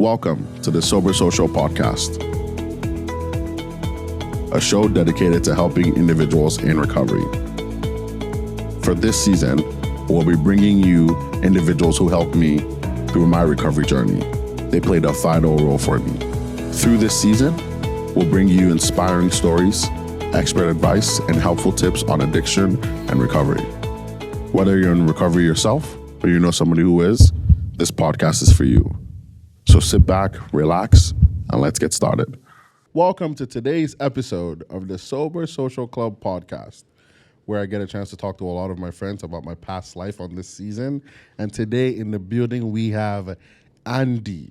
Welcome to the Sober Social Podcast, a show dedicated to helping individuals in recovery. For this season, we'll be bringing you individuals who helped me through my recovery journey. They played a vital role for me. Through this season, we'll bring you inspiring stories, expert advice, and helpful tips on addiction and recovery. Whether you're in recovery yourself or you know somebody who is, this podcast is for you. So sit back, relax, and let's get started. Welcome to today's episode of the Sober Social Club podcast, where I get a chance to talk to a lot of my friends about my past life on this season. And today in the building, we have Andy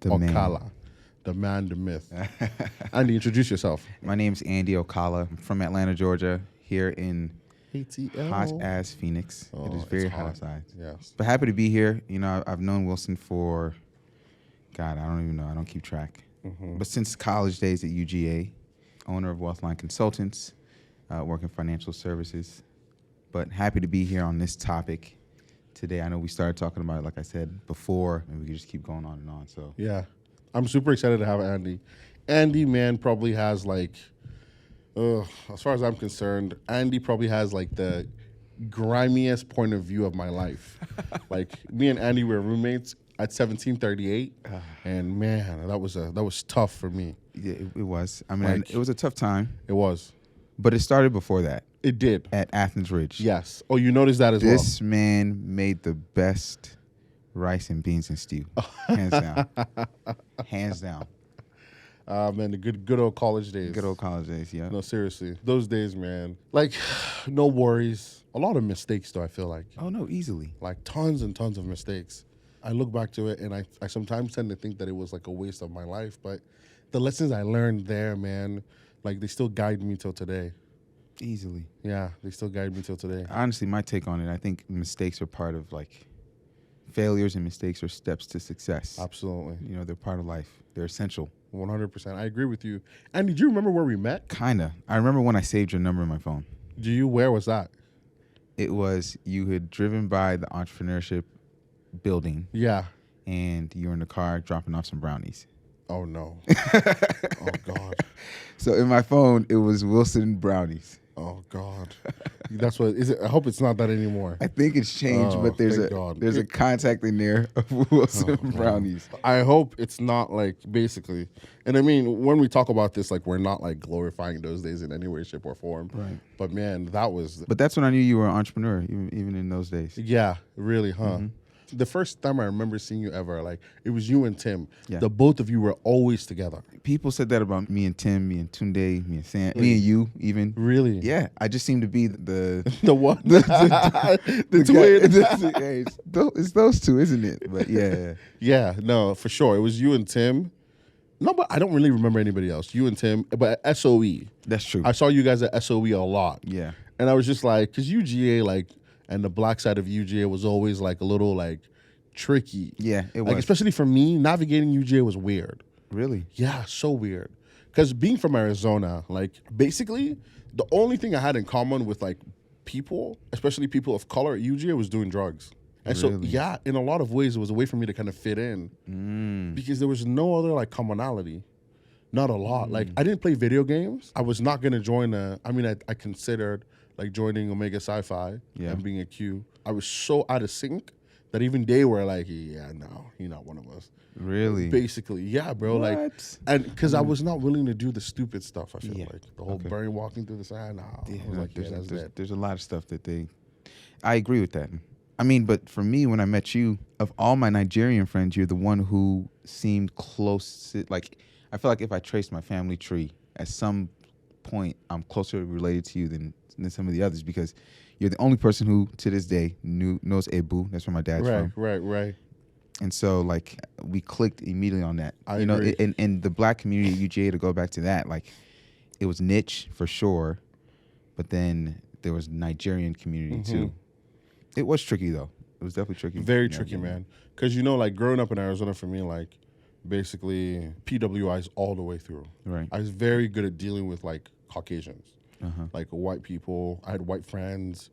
Okala, the man, the myth. Andy, introduce yourself. My name's Andy Okala. I'm from Atlanta, Georgia, here in ATL. hot-ass Phoenix. It is very hot outside. Yes. But happy to be here. You know, I've known Wilson for, God, I don't even know. I don't keep track. But since college days at UGA, owner of Wealthline Consultants, working financial services. But happy to be here on this topic today. I know we started talking about it, like I said, before, and we could just keep going on and on. So Yeah. I'm super excited to have Andy. Andy, man, probably has like, as far as I'm concerned, Andy probably has like the grimiest point of view of my life. Like me and Andy were roommates at 1738, and man, that was tough for me. yeah, it was. I mean, it was a tough time, It was. but it started before that It did. at Athens Ridge. Yes. Oh, you noticed that as This man made the best rice and beans and stew. Hands down. Hands down. well. Man, the good old college days. Good old college days, yeah. No, seriously, those days, man. Like, no worries. A lot of mistakes, though. I feel like. Oh, no, easily. Like tons and tons of mistakes. I look back to it and I sometimes tend to think that it was like a waste of my life, but the lessons I learned there, man, like they still guide me till today. Easily. Yeah, they still guide me till today. Honestly, my take on it, I think mistakes are part of, like, failures and mistakes are steps to success. Absolutely. You know, they're part of life. They're essential. 100%. I agree with you. And did you remember where we met? Kinda. I remember when I saved your number in my phone. Where was that? It was, you had driven by the entrepreneurship building, Yeah. and you were in the car dropping off some brownies. Oh, no. Oh, God. So in my phone, it was Wilson Brownies. Oh, God. That's what, is it? I hope it's not that anymore. I think it's changed, Oh, but there's thank God. a contact in there of Wilson Brownies. I hope it's not like basically, and I mean, when we talk about this, like we're not like glorifying those days in any way, shape, or form. Right. But man, that was, But that's when I knew you were an entrepreneur, even in those days. yeah, really, huh? The first time I remember seeing you ever, like it was you and Tim. Yeah. The both of you were always together. People said that about me and Tim, me and Tunde, me and Sam, me and you even. Really? Yeah, I just seem to be the The one, the guy- twin. Hey, it's those two, isn't it? But yeah. Yeah, no, for sure. It was you and Tim. No, but I don't really remember anybody else. You and Tim, but at SOE. That's true. I saw you guys at SOE a lot. Yeah. And I was just like, because UGA, like, and the black side of UGA was always like a little like tricky. Yeah, it Like, was. especially for me, navigating UGA was weird. Really? Yeah, so weird. Because being from Arizona, like, basically, the only thing I had in common with like people, especially people of color at UGA, was doing drugs. And so, Really? yeah, in a lot of ways, it was a way for me to kind of fit in because there was no other like commonality. Not a lot. Like, I didn't play video games. I was not going to join I considered like joining Omega Sci-Fi and being a Q. I was so out of sync that even they were like, yeah, no, you're not one of us. Really? Basically, yeah, bro. Like, What? and because I was not willing to do the stupid stuff, I feel Yeah. like. The whole brain walking through the sand, nah. Yeah, I was like, yeah, that's that. there's a lot of stuff that I agree with that. I mean, but for me, when I met you, of all my Nigerian friends, you're the one who seemed close to, like, I feel like if I traced my family tree, at some point, I'm closer related to you than some of the others because you're the only person who, to this day, knows Ebu. That's where my dad's from. Right. And so, like, we clicked immediately on that. I you know, agree. and the black community at UGA, to go back to that, like, it was niche for sure, but then there was Nigerian community too. It was tricky though. It was definitely tricky. Very tricky, man. Because, like, growing up in Arizona for me, like, basically PWIs all the way through. Right. I was very good at dealing with, like, Caucasians, like white people. I had white friends.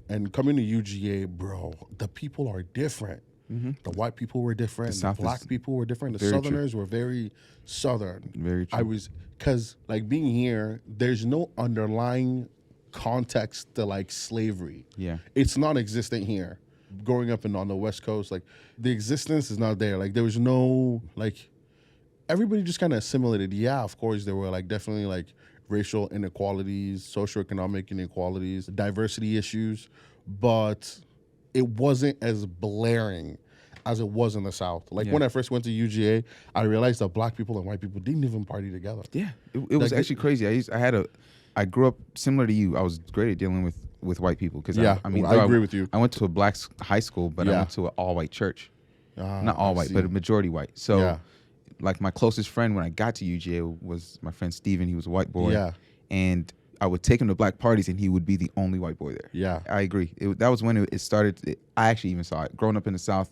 And coming to UGA, bro, the people are different. The white people were different. The South black is people were different. The very true. Southerners were very Southern. Very true. I was, because like being here, there's no underlying context to like slavery. Yeah. It's non-existent here. Growing up on the West Coast, like the existence is not there. Like there was no, like, everybody just kind of assimilated. Yeah, of course there were like definitely like racial inequalities, socioeconomic inequalities, diversity issues, but it wasn't as blaring as it was in the South. Like when I first went to UGA, I realized that black people and white people didn't even party together. Yeah, it was Like, actually crazy. I grew up similar to you. I was great at dealing with white people because Yeah, I mean, I though agree with you. I went to a black high school, but I Yeah. went to an all white church. Not I all white, see. but a majority white. So, Yeah. like my closest friend when I got to UGA was my friend Steven. He was a white boy. Yeah. And I would take him to black parties, and he would be the only white boy there. Yeah. I agree. That was when it started. I actually even saw it. Growing up in the South,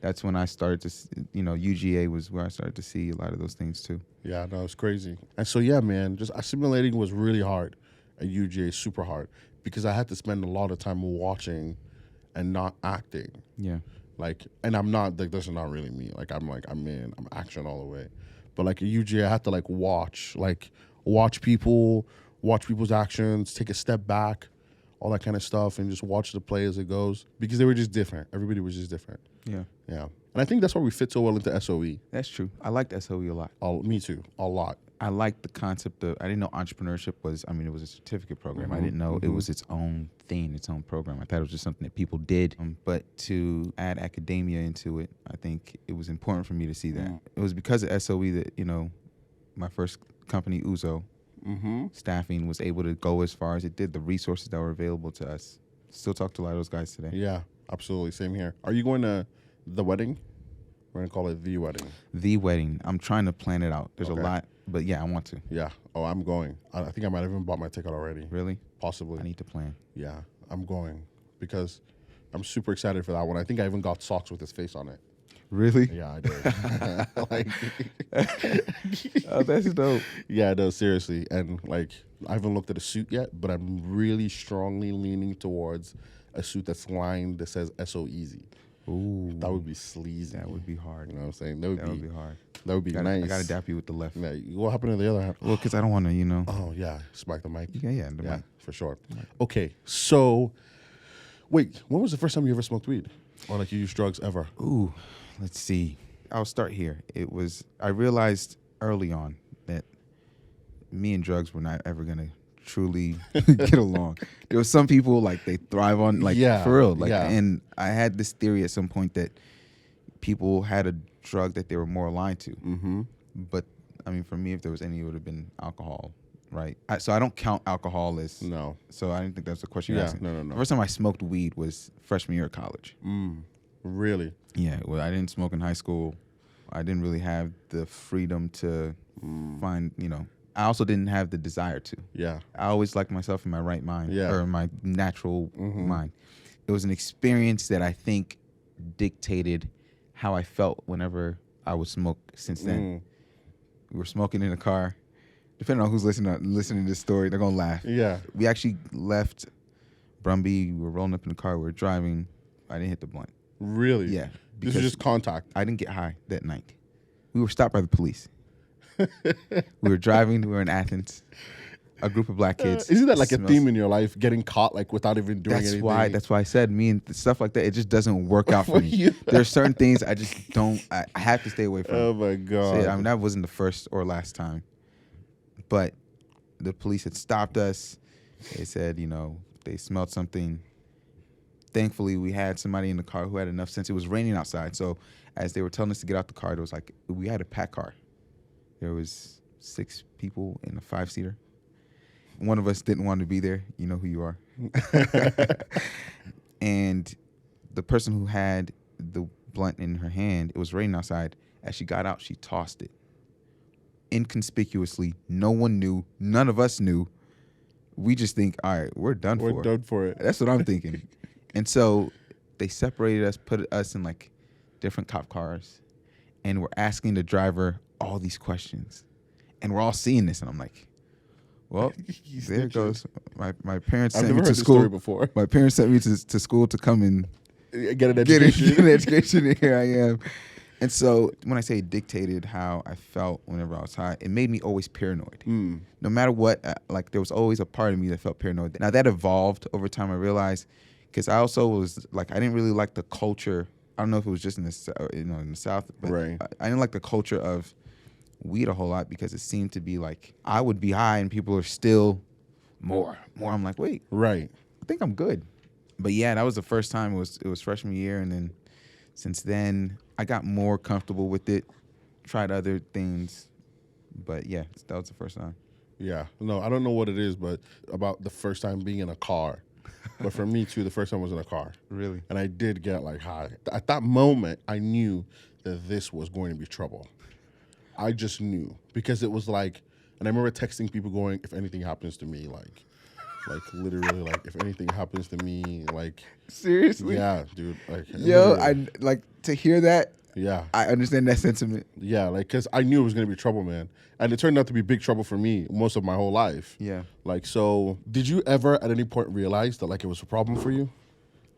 that's when I started to, UGA was where I started to see a lot of those things too. Yeah, no, it's crazy. And so, yeah, man, just assimilating was really hard at UGA, super hard, because I had to spend a lot of time watching and not acting. Yeah. Like, and I'm not, like, this is not really me. I'm action all the way. But like at UGA, I had to like watch people, watch people's actions, take a step back, all that kind of stuff, and just watch the play as it goes, because they were just different. Everybody was just different. Yeah. Yeah. And I think that's why we fit so well into SOE. That's true. I liked SOE a lot. Me too, a lot. I liked the concept of, I didn't know entrepreneurship was, it was a certificate program. I didn't know it was its own thing, its own program. I thought it was just something that people did. But to add academia into it, I think it was important for me to see that. It was because of SOE that, my first company, Uzo, staffing was able to go as far as it did, the resources that were available to us. Still talk to a lot of those guys today. Yeah, absolutely. Same here. Are you going to the wedding? We're going to call it the wedding. The wedding. I'm trying to plan it out. There's a Okay. lot, but yeah, I want to. Yeah. Oh, I'm going. I think I might have even bought my ticket already. Really? Possibly. I need to plan. Yeah, I'm going because I'm super excited for that one. I think I even got socks with his face on it. Really? Yeah, I did. Oh, that's dope. Yeah, no, seriously. And like, I haven't looked at a suit yet, but I'm really strongly leaning towards a suit that's lined that says SO Easy. Ooh. That would be sleazy. That would be hard. You know what I'm saying? That would be hard. That would be nice. I gotta dap you with the left. Yeah, what happened to the other hand? Well, because I don't want to, Oh yeah, smack the mic. Yeah, the mic. For sure. Okay, so wait, when was the first time you ever smoked weed, or like you used drugs ever? Ooh, let's see. I'll start here. I realized early on that me and drugs were not ever gonna truly get along. There were some people like they thrive on for real. And I had this theory at some point that people had a drug that they were more aligned to. Mm-hmm. But for me, if there was any, it would have been alcohol, right? So I don't count alcohol as No. So I didn't think that's the question you're asking. No. The first time I smoked weed was freshman year of college. Really? Yeah, well, I didn't smoke in high school. I didn't really have the freedom to find, I also didn't have the desire to. Yeah. I always liked myself in my right mind, Yeah. or my natural mind. It was an experience that I think dictated how I felt whenever I would smoke since then. We were smoking in a car. Depending on who's listening to this story, they're going to laugh. Yeah. We actually left Brumby. We were rolling up in the car. We were driving. I didn't hit the blunt. Really? Yeah. This is just contact. I didn't get high that night. We were stopped by the police. We were driving. We were in Athens. A group of black kids. Isn't that like a theme in your life, getting caught like without even doing anything? That's why I said me and stuff like that. It just doesn't work out for me. you. There are certain things I just don't. I have to stay away from. Oh my God. So, that wasn't the first or last time. But the police had stopped us. They said, they smelled something. Thankfully, we had somebody in the car who had enough sense. It was raining outside, so as they were telling us to get out the car, it was like we had a packed car. There was 6 people in a 5-seater. One of us didn't want to be there. You know who you are. And the person who had the blunt in her hand, it was raining outside. As she got out, she tossed it. Inconspicuously. No one knew. None of us knew. We just think, all right, we're done for. We're done for it. That's what I'm thinking. And so they separated us, put us in like different cop cars, and we're asking the driver all these questions. And we're all seeing this, and I'm like, well, there it goes. My parents I've sent never me to heard this school story before. My parents sent me to school to come and Get an get education. an education, and here I am. And so when I say dictated how I felt whenever I was high, it made me always paranoid. No matter what, like there was always a part of me that felt paranoid. Now that evolved over time. I realized because I also was like I didn't really like the culture. I don't know if it was just in the in the South, but Right. I didn't like the culture of weed a whole lot because it seemed to be like I would be high and people are still more. I'm like, wait, Right. I think I'm good. But yeah, that was the first time. It was freshman year, and then since then I got more comfortable with it. Tried other things, but yeah, that was the first time. Yeah. No, I don't know what it is, but about the first time being in a car. But for me too, the first time was in a car. Really? And I did get like high. At that moment, I knew that this was going to be trouble. I just knew because it was like, and I remember texting people going, if anything happens to me, like literally, like if anything happens to me, like, Seriously? yeah, dude, like, Yo, literally. I like to hear that. Yeah, I understand that sentiment. yeah, like, cause I knew it was gonna be trouble, man, and it turned out to be big trouble for me most of my whole life. Yeah. Like, so did you ever at any point realize that like it was a problem for you?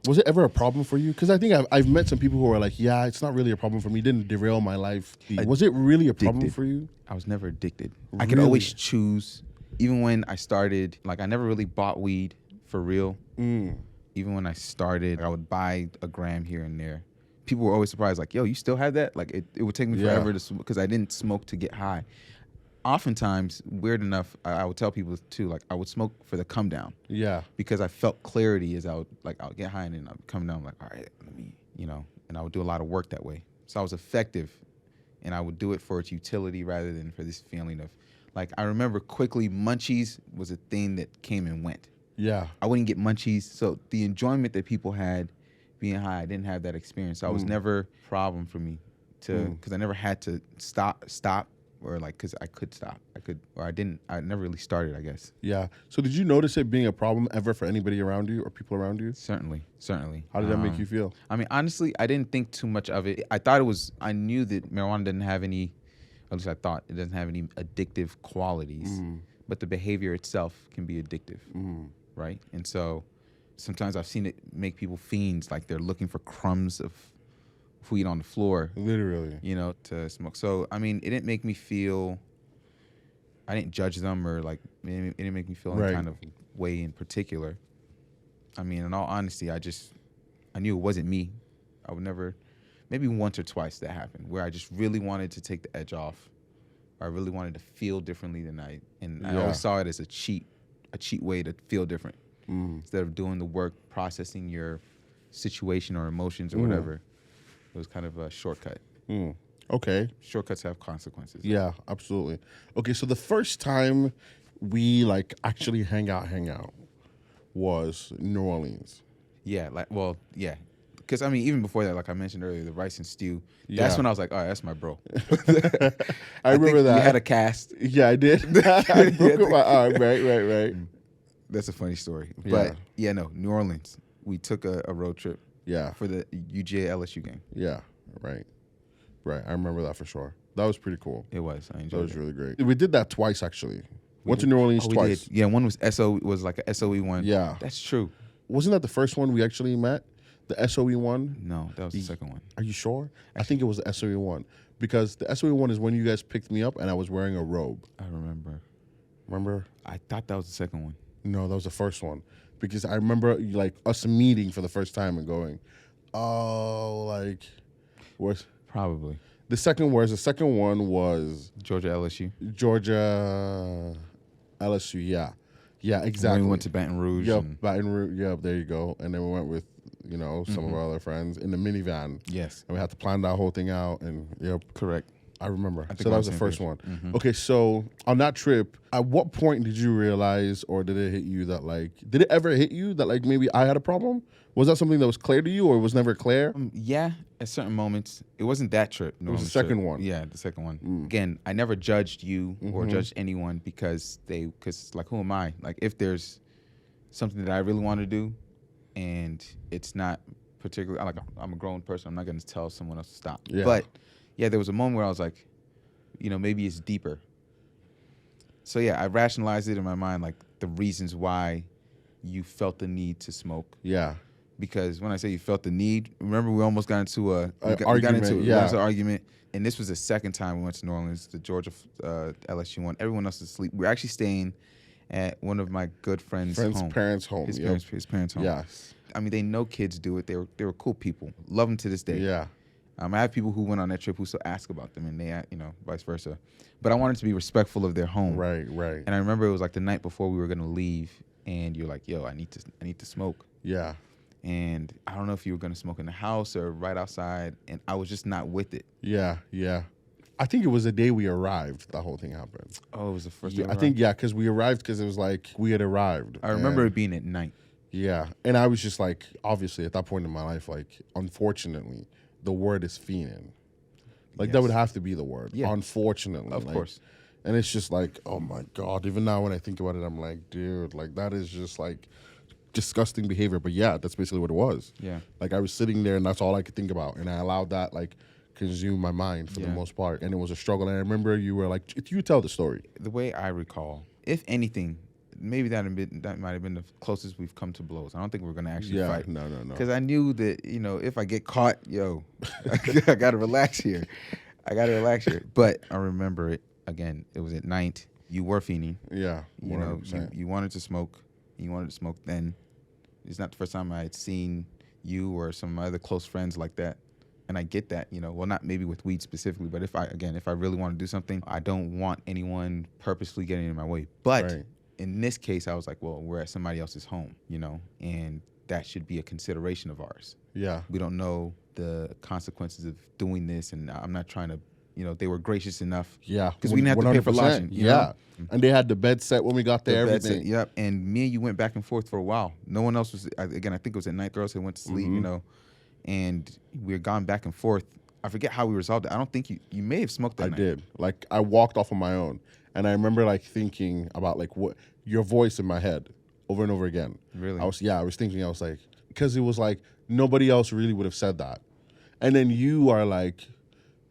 Was it ever a problem for you? Because I think I've met some people who are like, yeah, it's not really a problem for me. It didn't derail my life. Was it really a problem Addicted. for you? I was never addicted. I could Really? always choose. Even when I started, like I never really bought weed for real. Even when I started, I would buy a gram here and there. People were always surprised, like, yo, you still have that? Like it would take me Yeah. forever to smoke because I didn't smoke to get high. Oftentimes, weird enough, I would tell people too, like I would smoke for the come down Yeah, because I felt clarity as I would get high and then I would come down like, all right, let me, and I would do a lot of work that way. So I was effective and I would do it for its utility rather than for this feeling of, like, I remember quickly munchies was a thing that came and went. yeah, I wouldn't get munchies. So the enjoyment that people had being high, I didn't have that experience. So I was never a problem for me because I never had to stop or like, because I could stop. I never really started, I guess. yeah. So did you notice it being a problem ever for anybody around you or people around you? Certainly. How did that make you feel? I mean, honestly, I didn't think too much of it. I knew that marijuana didn't have any, at least I thought, it doesn't have any addictive qualities, but the behavior itself can be addictive, right? And so sometimes I've seen it make people fiends, like they're looking for crumbs of weed on the floor, Literally. to smoke. So, I mean, it didn't make me feel, I didn't judge them or like, it didn't make me feel Right. any kind of way in particular. I mean, in all honesty, I knew it wasn't me. I would never, maybe once or twice that happened where I just really wanted to take the edge off. Or I really wanted to feel differently than I Yeah. always saw it as a cheat way to feel different. Instead of doing the work, processing your situation or emotions or whatever. It was kind of a shortcut. Okay. Shortcuts have consequences. Yeah, absolutely. Okay, so the first time we like actually hang out was New Orleans. Yeah, yeah. Because, I mean, even before that, like I mentioned earlier, the rice and stew, Yeah. that's when I was like, all right, that's my bro. I remember think that. We had a cast. Yeah, I did. I broke up my arm. Right. That's a funny story. Yeah. But, yeah, no, New Orleans. We took a road trip Yeah. for the UGA LSU game. Yeah. Right. I remember that for sure. That was pretty cool. It was. I That enjoyed was it. really great. We did that twice actually. Went to New Orleans We twice. did. Yeah, one was like a SOE one. Yeah. That's true. Wasn't that the first one we actually met? The SOE one? No, that was the second one. Are you sure? I think it was the SOE one. Because the SOE one is when you guys picked me up and I was wearing a robe. I remember. Remember? I thought that was the second one. No, that was the first one. Because I remember like us meeting for the first time and going, oh, like, where's Probably. the second one was Georgia LSU. Georgia LSU, yeah. Yeah, exactly. When we went to Baton Rouge. Yep, and- Baton Rouge, yep, there you go. And then we went with, some of our other friends in the minivan. Yes. And we had to plan that whole thing out and yep. Correct. I remember. think So we're that on was the the same first page. one. Okay, so on that trip, at what point did you realize or did it hit you that did it ever hit you that maybe I had a problem? Was that something that was clear to you or was never clear? Yeah, at certain moments. It wasn't that trip. It was the second one. Yeah, the second one. Again, I never judged you or judged anyone because like, who am I? Like, if there's something that I really want to do and it's not particularly, like, I'm a grown person, I'm not going to tell someone else to stop. Yeah. But, yeah, there was a moment where I was like, maybe it's deeper. So, yeah, I rationalized it in my mind, like, the reasons why you felt the need to smoke. Yeah. because when I say you felt the need, remember we almost got into a Argument, we got into an argument, and this was the second time we went to New Orleans, the Georgia LSU one. Everyone else is asleep. We're actually staying at one of my good friends' home. parents' home. His Yep. parents' home. Yes. I mean, they know kids do it. They were cool people. Love them to this day. Yeah. I have people who went on that trip who still ask about them, and they, vice versa. But I wanted to be respectful of their home. Right. And I remember it was like the night before we were gonna leave, and you're like, "Yo, I need to smoke." Yeah. And I don't know if you were gonna smoke in the house or right outside, and I was just not with it. Yeah. I think it was the day we arrived. That whole thing happened. Oh, it was the first Yeah, day. I think because we arrived because it was like we had arrived. I remember And- it being at night. Yeah, and I was just like, obviously at that point in my life, like, unfortunately, the word is fiending. Like that Yes. would have to be the word. Yeah. Unfortunately, Of like, course. And it's just like, oh my God. Even now when I think about it, I'm like, dude, like that is just like disgusting behavior. But yeah, that's basically what it was. Yeah. Like I was sitting there and that's all I could think about, and I allowed that like consume my mind for the Yeah. most part, and it was a struggle. And I remember you were like, you tell the story. The way I recall, if anything, maybe that might have been the closest we've come to blows. I don't think we're gonna actually Yeah, fight. no. Because I knew that, if I get caught, I gotta relax here. But I remember it again. It was at night. You were fiending. Yeah, You know, 100%. you wanted to smoke. You wanted to smoke then. It's not the first time I had seen you or some of my other close friends like that. And I get that, well, not maybe with weed specifically, but if I really want to do something, I don't want anyone purposely getting in my way. But Right. in this case, I was like, well, we're at somebody else's home, and that should be a consideration of ours. Yeah. We don't know the consequences of doing this, and I'm not trying to, they were gracious enough. Yeah, Because we didn't have to pay for 100%. lodging. you Yeah, know? and they had the bed set when we got there. That's Everything. it. Yep. And me and you went back and forth for a while. No one else was. Again, I think it was at night. Girls had went to sleep. Mm-hmm. And we had gone back and forth. I forget how we resolved it. I don't think you may have smoked that I night. did. Like I walked off on my own, and I remember like thinking about like what your voice in my head over and over again. Really? I was thinking. I was like, because it was like nobody else really would have said that, and then you are like,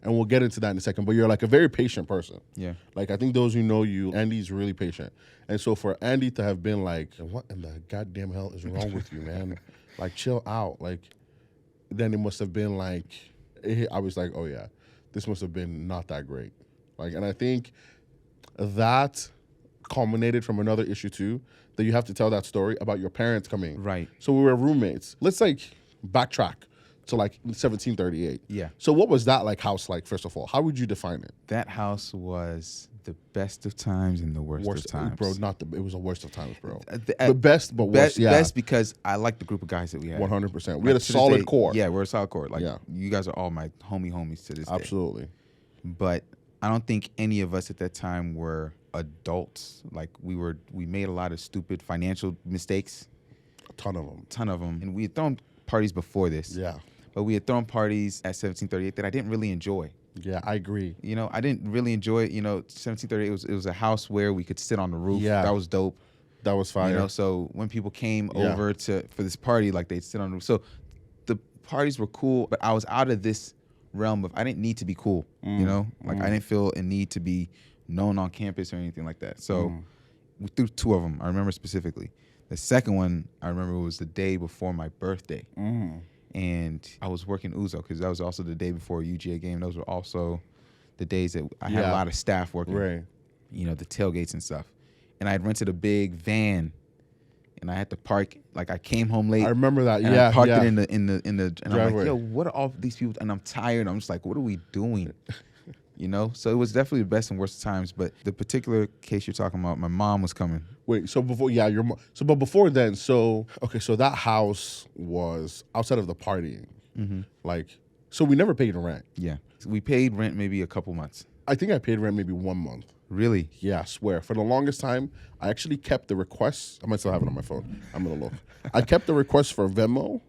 and we'll get into that in a second. But you're like a very patient person. Yeah. Like I think those who know you, Andy's really patient, and so for Andy to have been like, what in the goddamn hell is wrong with you, man? Like chill out. Like then it must have been like. I was like, oh yeah, this must have been not that great. Like, and I think that culminated from another issue too, that you have to tell that story about your parents coming. Right. So we were roommates. Let's like backtrack to like 1738. Yeah. So what was that like house like, first of all? How would you define it? That house was the best of times and the worst of times. Bro, it was the worst of times, bro. The The best, but worst, yeah. Best because I like the group of guys that we had. 100%. We Like, had a to this solid day- core. Yeah, we're a solid core. Like Yeah. you guys are all my homies to this day. Absolutely. But I don't think any of us at that time were adults. Like we made a lot of stupid financial mistakes, A ton of them. ton of them. And we had thrown parties before this. Yeah. But we had thrown parties at 1738 that I didn't really enjoy. Yeah, I agree. I didn't really enjoy it. 1738 it was a house where we could sit on the roof. Yeah. That was dope. That was fire. So when people came Yeah. over for this party, like they'd sit on the roof. So the parties were cool, but I was out of this realm of I didn't need to be cool. I didn't feel a need to be known on campus or anything like that. So we threw two of them. I remember specifically. The second one I remember was the day before my birthday. And I was working Uzo because that was also the day before a UGA game. Those were also the days that I had a Yeah. lot of staff working. Right. The tailgates and stuff. And I had rented a big van, and I had to park. Like I came home late. I remember that. And Yeah. I parked yeah. it in the and I'm Driveway. like, yo, what are all these people? And I'm tired. I'm just like, what are we doing? So it was definitely the best and worst times. But the particular case you're talking about, my mom was coming. Wait, so before, yeah, but before then, so that house was outside of the partying. Like, so we never paid rent. Yeah, we paid rent maybe a couple months. I think I paid rent maybe 1 month. Really? Yeah, I swear. For the longest time, I actually kept the requests. I might still have it on my phone. I'm gonna look. I kept the request for Venmo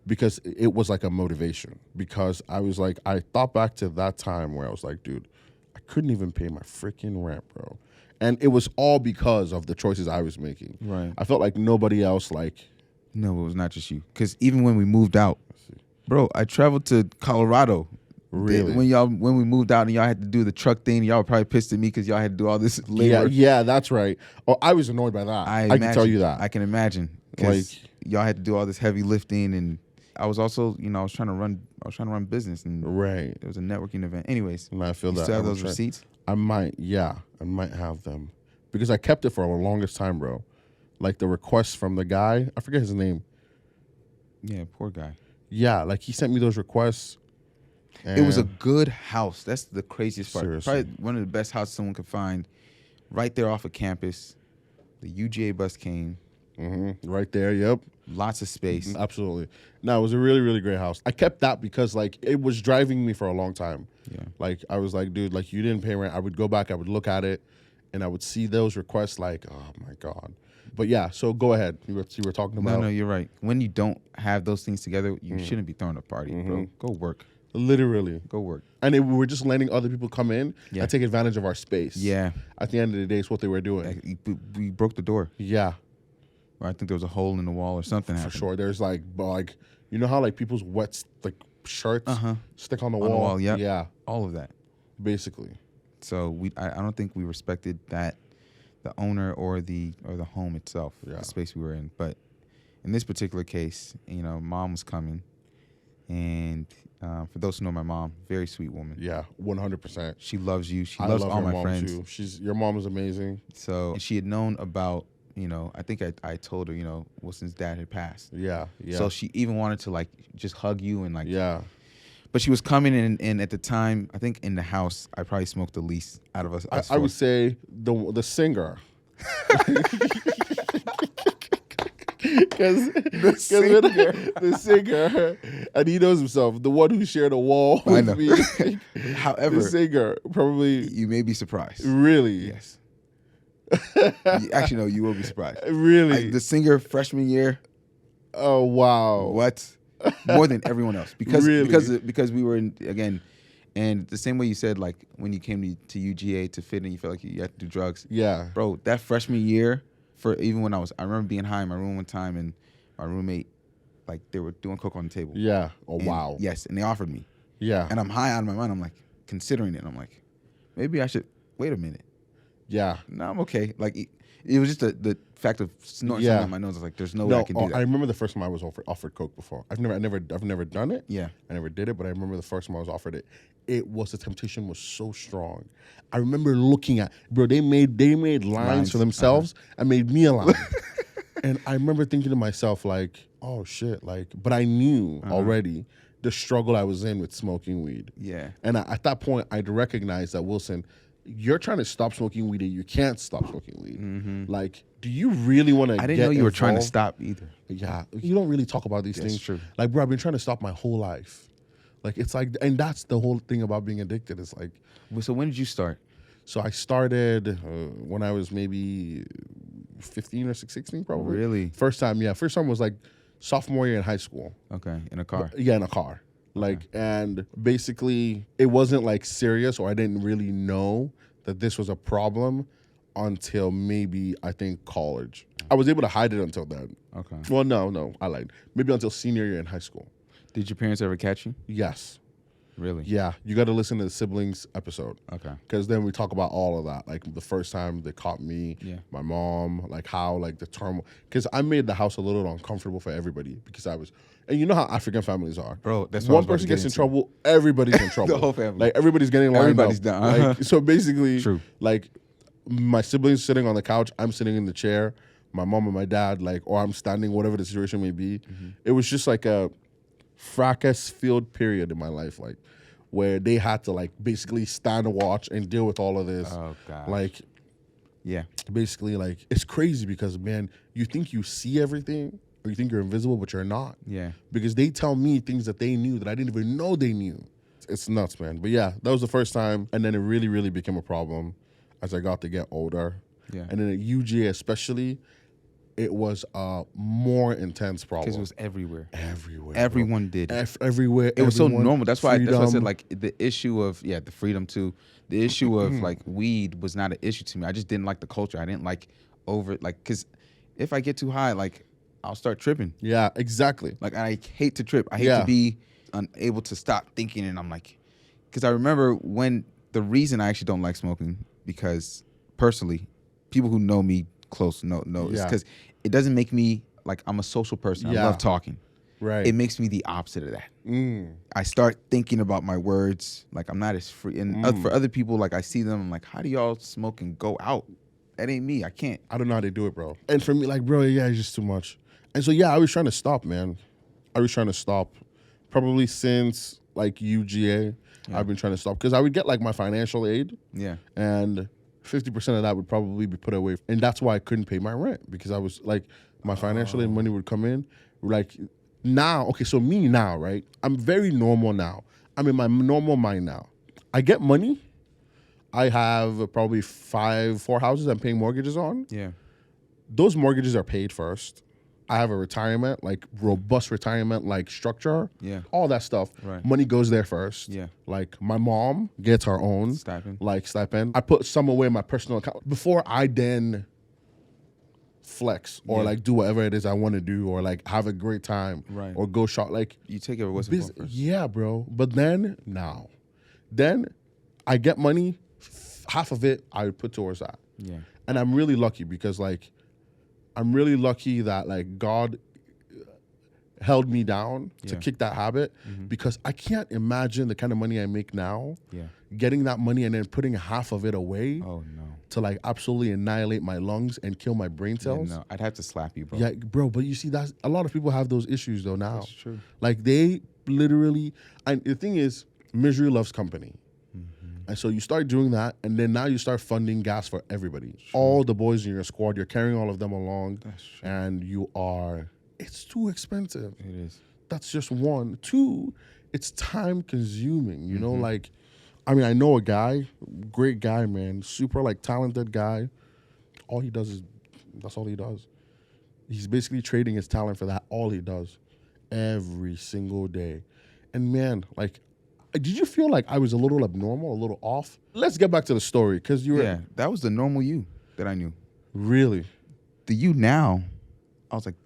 because it was like a motivation. Because I was like, I thought back to that time where I was like, dude, I couldn't even pay my freaking rent, bro. And it was all because of the choices I was making. Right. I felt like nobody else like. No, it was not just you. Because even when we moved out, bro, I traveled to Colorado. Really? When we moved out and y'all had to do the truck thing, y'all were probably pissed at me because y'all had to do all this labor. Yeah, that's right. Oh, I was annoyed by that. I can tell you that. I can imagine. 'Cause y'all had to do all this heavy lifting, and I was also, I was trying to run business, and right. it was a networking event. Anyways, And I feel you that still have I'm those trying- receipts? I might have them because I kept it for the longest time, bro. Like the requests from the guy, I forget his name. Yeah, poor guy. Yeah, like he sent me those requests. It was a and- good house. That's the craziest part. Seriously. Probably one of the best houses someone could find, right there off of campus. The UGA bus came. right there. Yep. Lots of space. Absolutely. No, it was a really, really great house. I kept that because like it was driving me for a long time. Yeah. Like I was like, dude, like you didn't pay rent. I would go back, I would look at it, and I would see those requests like, oh my God. But yeah, so go ahead. You were talking about No, you're right. When you don't have those things together, you shouldn't be throwing a party, bro. Go work. literally. Go work. And we were just letting other people come in Yeah. and take advantage of our space. Yeah. At the end of the day, it's what they were doing. Like, we broke the door. Yeah, Or I think there was a hole in the wall or something for happened. sure. There's like you know how like people's like shirts stick on the On the wall? wall, yep. Yeah, All of that. basically. So I don't think we respected that, the owner or the home itself, Yeah. the space we were in. But in this particular case, mom was coming, and for those who know my mom, very sweet woman. Yeah, 100%. She loves you. She I loves love all your my mom friends. too. Your mom is amazing. So she had known about, I think I told her, Wilson's dad had passed. Yeah, yeah. So she even wanted to like just hug you and like. yeah. But she was coming in, and at the time, I think in the house, I probably smoked the least out of us. I would say the singer. Because the singer, and he knows himself, the one who shared a wall I with know. me. However, The singer, probably, you may be surprised. really, Yes. Actually, no, you will be surprised. really. Like, the singer freshman year, Oh wow! what? More than everyone else, because Really? because we were in, again, and the same way you said, like when you came to UGA to fit in, you felt like you had to do drugs, Yeah, bro. That freshman year, for even when I remember being high in my room one time, and my roommate, like they were doing coke on the table. yeah. Oh And- wow! Yes, and they offered me, Yeah, and I'm high out of my mind. I'm like considering it. And I'm like, maybe I should wait a minute. yeah. No, I'm okay. Like it was just the fact of snorting Yeah. something on my nose. I was like, there's no way I can do that. I remember the first time I was offered coke before. I've never done it. Yeah. I never did it, but I remember the first time I was offered it. The temptation was so strong. I remember looking at, bro, they made lines for themselves and made me a line. And I remember thinking to myself, like, oh shit, like, but I knew already the struggle I was in with smoking weed. Yeah. And at that point, I'd recognized that, Wilson, you're trying to stop smoking weed and you can't stop smoking weed. Like, do you really want to I didn't know you were trying to stop either. Yeah, you don't really talk about these That's things. true. Like, bro, I've been trying to stop my whole life. Like, it's like, and that's the whole thing about being addicted. It's like, So when did you start? so I started when I was maybe 15 or 16, probably. Really? First time was like sophomore year in high school. Okay, in a car. Yeah, in a car. Like, and basically, it wasn't like serious, or I didn't really know that this was a problem until maybe I think college. I was able to hide it until then. Okay. Well, no, I lied. Maybe until senior year in high school. Did your parents ever catch you? Yes. Really? Yeah, you got to listen to the siblings episode. Okay. Because then we talk about all of that. Like the first time they caught me, Yeah. my mom, like how, like the turmoil. Because I made the house a little uncomfortable for everybody because I was, and you know how African families are. Bro, that's what I One was about to person get gets in into. trouble, everybody's in trouble. The whole family. Like everybody's getting lined Everybody's up. done. Like, so basically, True. like my siblings sitting on the couch, I'm sitting in the chair, my mom and my dad, like, or I'm standing, whatever the situation may be. It was just like a fracas-filled period in my life, like where they had to like basically stand and watch and deal with all of this. Oh God. Like Yeah. basically, like it's crazy because man, you think you see everything or you think you're invisible, but you're not. Yeah. Because they tell me things that they knew that I didn't even know they knew. It's nuts, man. But yeah, that was the first time, and then it really, really became a problem as I got to get older. Yeah. And then at UGA especially, it was a more intense problem. Because it was everywhere. Everywhere. Everyone did. Everywhere. It was so everyone, normal. That's why I said freedom. like the issue of the freedom too. The issue of like weed was not an issue to me. I just didn't like the culture. I didn't like because if I get too high, like I'll start tripping. Yeah, exactly. Like I hate to trip. I hate Yeah. to be unable to stop thinking. And I'm like, because I remember when the reason I actually don't like smoking, because personally, people who know me close know it's Yeah. because it doesn't make me like I'm a social person. I Yeah. love talking. Right. It makes me the opposite of that. Mm. I start thinking about my words. Like I'm not as free. And for other people, like I see them, I'm like, how do y'all smoke and go out? That ain't me. I can't. I don't know how they do it, bro. And for me, like, bro, yeah, it's just too much. And so, yeah, I was trying to stop, man. I was trying to stop. Probably since, like, UGA, I've been trying to stop. Because I would get, like, my financial aid. Yeah. And 50% of that would probably be put away. And that's why I couldn't pay my rent. Because I was, like, my financial aid money would come in. Like, now, okay, so me now, right? I'm very normal now. I'm in my normal mind now. I get money. I have probably 4 houses I'm paying mortgages on. Yeah. Those mortgages are paid first. I have a retirement, like robust retirement, like structure. Yeah. All that stuff. Right. Money goes there first. Yeah. Like my mom gets her own Stipend. like stipend. I put some away in my personal account before I then flex or Yeah. like do whatever it is I want to do or like have a great time. Right. Or go shop. Like You take it what's important first. yeah, bro. But then then I get money. Half of it I would put towards that. Yeah. And I'm really lucky because like I'm really lucky that like God held me down to Yeah. kick that habit because I can't imagine the kind of money I make now, Yeah. getting that money and then putting half of it away Oh no. to like absolutely annihilate my lungs and kill my brain Yeah, cells. no. I'd have to slap you, bro. Yeah, bro, but you see that's a lot of people have those issues though now. That's true. Like they literally, and the thing is, misery loves company. And so you start doing that, and then now you start funding gas for everybody. All the boys in your squad, you're carrying all of them along, That's true. and it's too expensive. It is. That's just one. Two, it's time consuming. You know, like, I mean, I know a guy, great guy, man, super like talented guy. All he does is, that's all he does. He's basically trading his talent for that. All he does, every single day. And man, like, did you feel like I was a little abnormal, a little off? Let's get back to the story because you were Yeah. That was the normal you that I knew. really. The you now, I was like,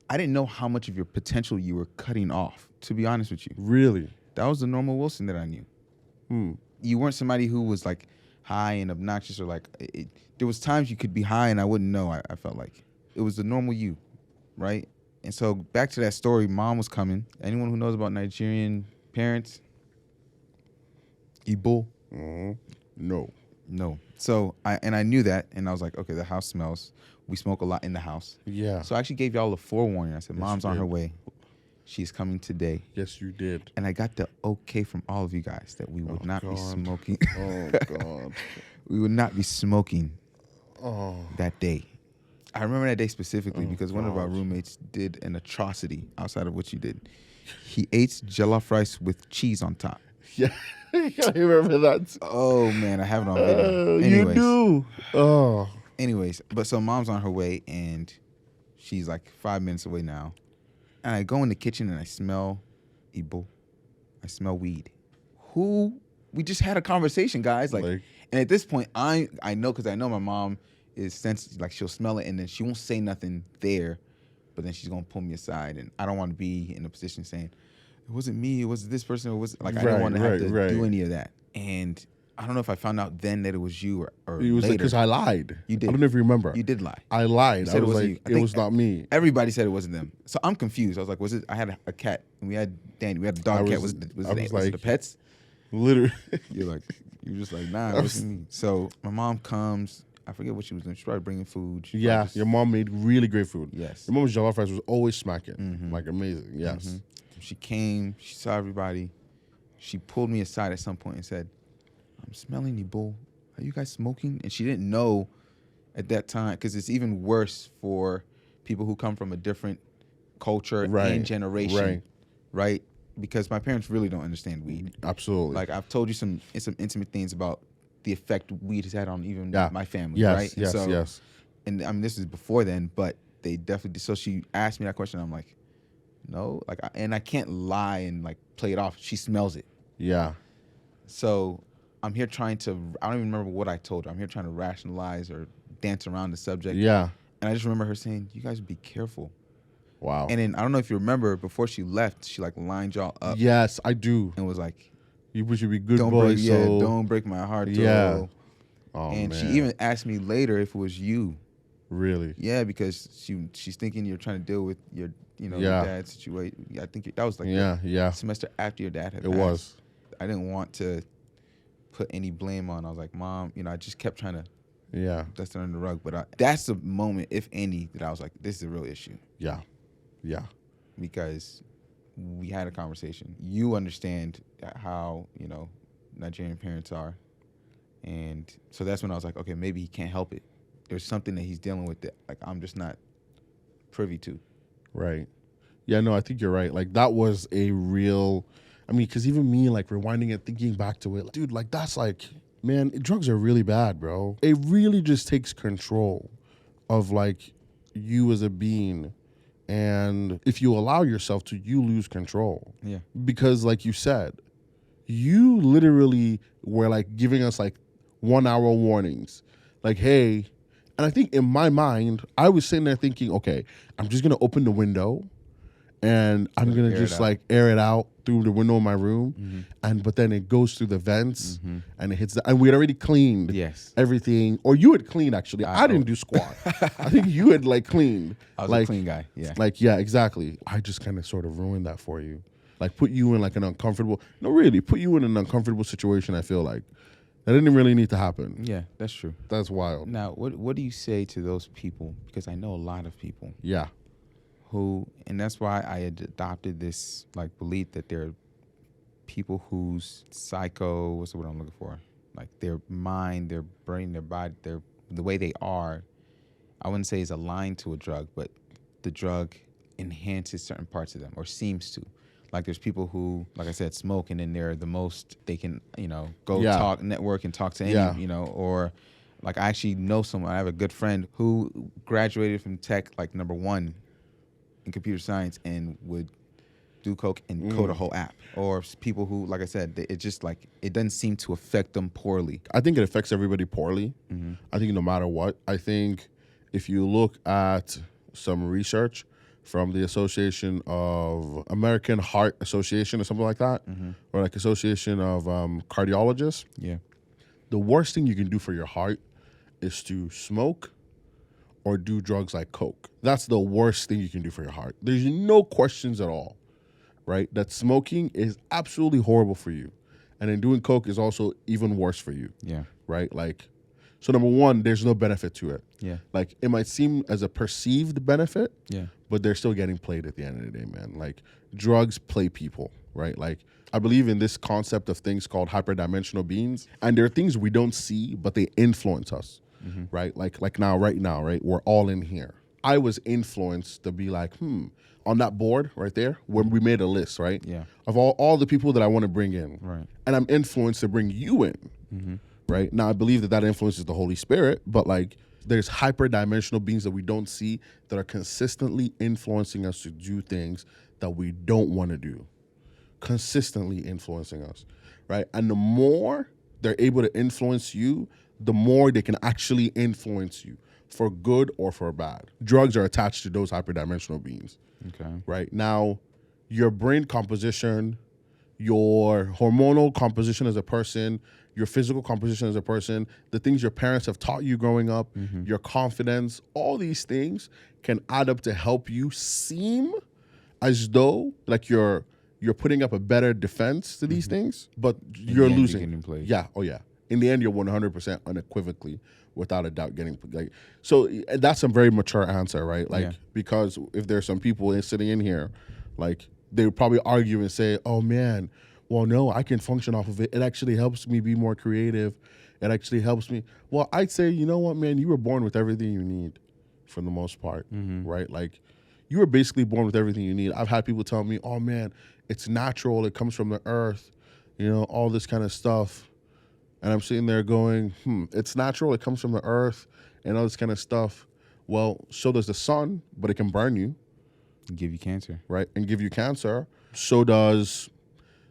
I didn't know how much of your potential you were cutting off, to be honest with you. Really? That was the normal Wilson that I knew. You weren't somebody who was like high and obnoxious or like, there was times you could be high and I wouldn't know, I felt like. It was the normal you, right? And so back to that story, mom was coming. Anyone who knows about Nigerian parents, Igbo? No. No. So I knew that, and I was like, okay, the house smells. We smoke a lot in the house. Yeah. So I actually gave y'all a forewarning. I said, Mom's you on her did. way. She's coming today. Yes, you did. And I got the okay from all of you guys that we would not be God. smoking. Oh God. We would not be smoking Oh. that day. I remember that day specifically because one of our roommates did an atrocity outside of what you did. He ate jollof rice with cheese on top. Yeah. I remember that. Oh man, I have it on video. You Anyways. do. Oh. Anyways, but so mom's on her way and she's like 5 minutes away now. And I go in the kitchen and I smell Igbo. I smell weed. We just had a conversation, guys. Like, Like- and at this point, I know because I know my mom is sensitive. Like, she'll smell it and then she won't say nothing there, but then she's gonna pull me aside, and I don't want to be in a position saying it wasn't me, it was this person, it was like I don't Right, want to have right, to right. do any of that. And I don't know if I found out then that it was you or It was later. because I lied. You did. I don't know if you remember. You did lie. I lied. said I it was wasn't like, you. I it think was not me. Everybody said it wasn't them. So I'm confused. I was like, was it? I had a cat and we had Danny. We had a dog I cat. was- Was I it was the like- pets? Literally. You're like, you were just like, nah, it wasn't me. So my mom comes. I forget what she was doing. She started bringing food. She Yeah, probably just- your mom made really great food. Yes. Your mom's jollof rice was always smacking. Like amazing. Yes. She came. She saw everybody. She pulled me aside at some point and said, "I'm smelling you, bull. Are you guys smoking?" And she didn't know at that time because it's even worse for people who come from a different culture Right, and generation, right. right? Because my parents really don't understand weed. Absolutely. Like I've told you some intimate things about the effect weed has had on even Yeah. my family, Yes, right? yes, yes. And I mean, this is before then, but they definitely. So she asked me that question. I'm like, no, like, and I can't lie and like play it off. She smells it. Yeah. So I'm here trying to. I don't even remember what I told her. I'm here trying to rationalize or dance around the subject. Yeah. And I just remember her saying, "You guys be careful." Wow. And then I don't know if you remember, before she left, she like lined y'all up Yes, I do. and was like, You should be good "Don't boy. break, So don't break my heart." Yeah. Joe." Oh, And man. she even asked me later if it was you Really? Yeah, because she's thinking you're trying to deal with your your dad's situation. I think that was like the semester after your dad had passed. It was. I didn't want to put any blame on. I was like, Mom, I just kept trying to dust it under the rug. But that's the moment, if any, that I was like, this is a real issue. Yeah. Yeah. Because we had a conversation. You understand how, Nigerian parents are. And so that's when I was like, okay, maybe he can't help it. There's something that he's dealing with that like I'm just not privy to. Right. Yeah, no, I think you're right. Like that was a real, I mean, because even me like rewinding and thinking back to it, dude, like that's like, man, drugs are really bad, bro. It really just takes control of like you as a being. And if you allow yourself to, you lose control. Yeah. Because like you said, you literally were like giving us like 1 hour warnings. Like, hey, and I think in my mind, I was sitting there thinking, okay, I'm just going to open the window and I'm going to just like air it out through the window of my room. But then it goes through the vents and it hits and we had already cleaned everything. Or you had cleaned actually. I didn't do squat. I think you had like cleaned. I was like, a clean guy. Yeah. Like, yeah, exactly. I just kind of sort of ruined that for you. Like put you in like an uncomfortable, no, really, put you in an uncomfortable situation, I feel like. That didn't really need to happen. Yeah, that's true. That's wild. Now, what do you say to those people? Because I know a lot of people. Yeah. Who, and that's why I had adopted this like belief that there are people whose what's the word I'm looking for? Like their mind, their brain, their body, the way they are, I wouldn't say is aligned to a drug, but the drug enhances certain parts of them or seems to. Like there's people who, like I said, smoke and then they're the most, they can, go talk, network and talk to any, or like I actually know someone, I have a good friend who graduated from tech, like number 1 in computer science and would do coke and code a whole app. Or people who, like I said, it just like, it doesn't seem to affect them poorly. I think it affects everybody poorly. I think no matter what, I think if you look at some research from the Association of American Heart Association or something like that, or like Association of Cardiologists. Yeah. The worst thing you can do for your heart is to smoke or do drugs like coke. That's the worst thing you can do for your heart. There's no questions at all, right? That smoking is absolutely horrible for you. And then doing coke is also even worse for you. Yeah. Right? Like, so number 1, there's no benefit to it. Yeah. Like it might seem as a perceived benefit. Yeah. But they're still getting played at the end of the day, man. Like drugs play people, right? Like I believe in this concept of things called hyperdimensional beings. And there are things we don't see, but they influence us, right? Like right now, right? We're all in here. I was influenced to be like, on that board right there, when we made a list, right? Yeah. Of all the people that I want to bring in. Right. And I'm influenced to bring you in, right? Now, I believe that influence is the Holy Spirit, but like there's hyperdimensional beings that we don't see that are consistently influencing us to do things that we don't want to do. Consistently influencing us, right? And the more they're able to influence you, the more they can actually influence you for good or for bad. Drugs are attached to those hyperdimensional beings. Okay. Right? Now, your brain composition, your hormonal composition as a person, your physical composition as a person, the things your parents have taught you growing up, your confidence, all these things can add up to help you seem as though like you're putting up a better defense to these things, but you're losing. Yeah. Oh yeah. In the end, you're 100% unequivocally, without a doubt, getting like. So that's a very mature answer, right? Like because if there's some people sitting in here, like they would probably argue and say, "Oh man, well no, I can function off of it. It actually helps me be more creative. It actually helps me." Well, I'd say, you know what, man, you were born with everything you need, for the most part, right? Like you were basically born with everything you need. I've had people tell me, "Oh man, it's natural. It comes from the earth," all this kind of stuff. And I'm sitting there going, it's natural. It comes from the earth and all this kind of stuff. Well, so does the sun, but it can burn you. And give you cancer. Right? And give you cancer. So does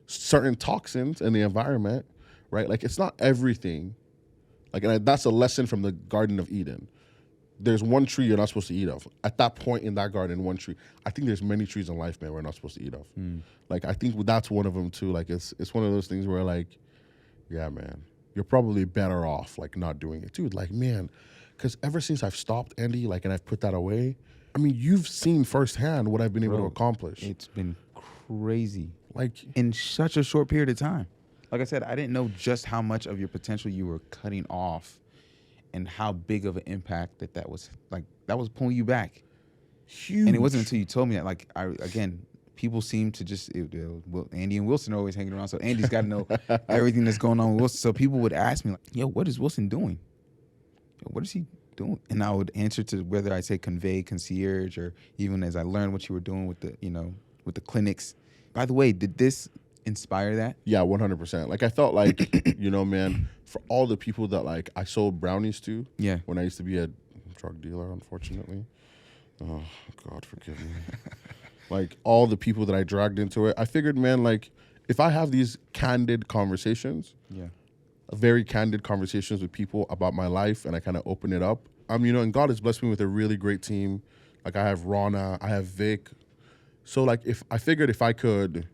certain toxins in the environment, right? Like it's not everything. Like, and that's a lesson from the Garden of Eden. There's one tree you're not supposed to eat of. At that point in that garden, one tree. I think there's many trees in life, man, we're not supposed to eat of. Like, I think that's one of them too. Like, it's one of those things where like, yeah, man. you're probably better off like not doing it, dude. Like, man, because ever since I've stopped, Andy, like, and I've put that away, I mean, you've seen firsthand what I've been able to Bro, accomplish. It's been crazy Like, in such a short period of time. Like I said, I didn't know just how much of your potential you were cutting off and how big of an impact that was. Like, that was pulling you back. huge. And it wasn't until you told me that, like, people seem to just, Andy and Wilson are always hanging around, so Andy's got to know everything that's going on with Wilson. So people would ask me, like, yo, what is Wilson doing? Yo, what is he doing? And I would answer to whether I say convey, concierge, or even as I learned what you were doing with with the clinics. By the way, did this inspire that? Yeah, 100%. Like, I felt like, man, for all the people that, like, I sold brownies to Yeah. when I used to be a drug dealer, unfortunately. Oh, God, forgive me. Like, all the people that I dragged into it, I figured, man, like, if I have these candid conversations, Yeah. very candid conversations with people about my life, and I kind of open it up, and God has blessed me with a really great team. Like, I have Rana, I have Vic. So, like, if I could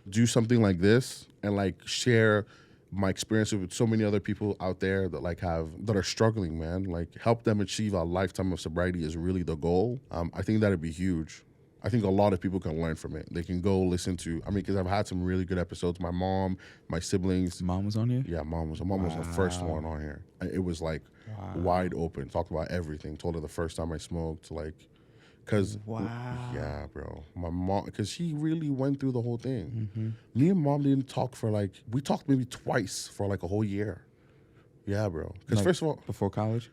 do something like this and, like, share my experiences with so many other people out there that are struggling, man, like, help them achieve a lifetime of sobriety is really the goal. I think that'd be huge. I think a lot of people can learn from it. They can go listen to, because I've had some really good episodes. My mom, my siblings. Mom was on here? Yeah, mom was the first one on here. It was like wide open. Talked about everything. Told her the first time I smoked, like, cause yeah, bro. My mom, cause she really went through the whole thing. Mm-hmm. Me and mom didn't talk we talked maybe twice for like a whole year. Yeah, bro. Cause Like, first of all, before college?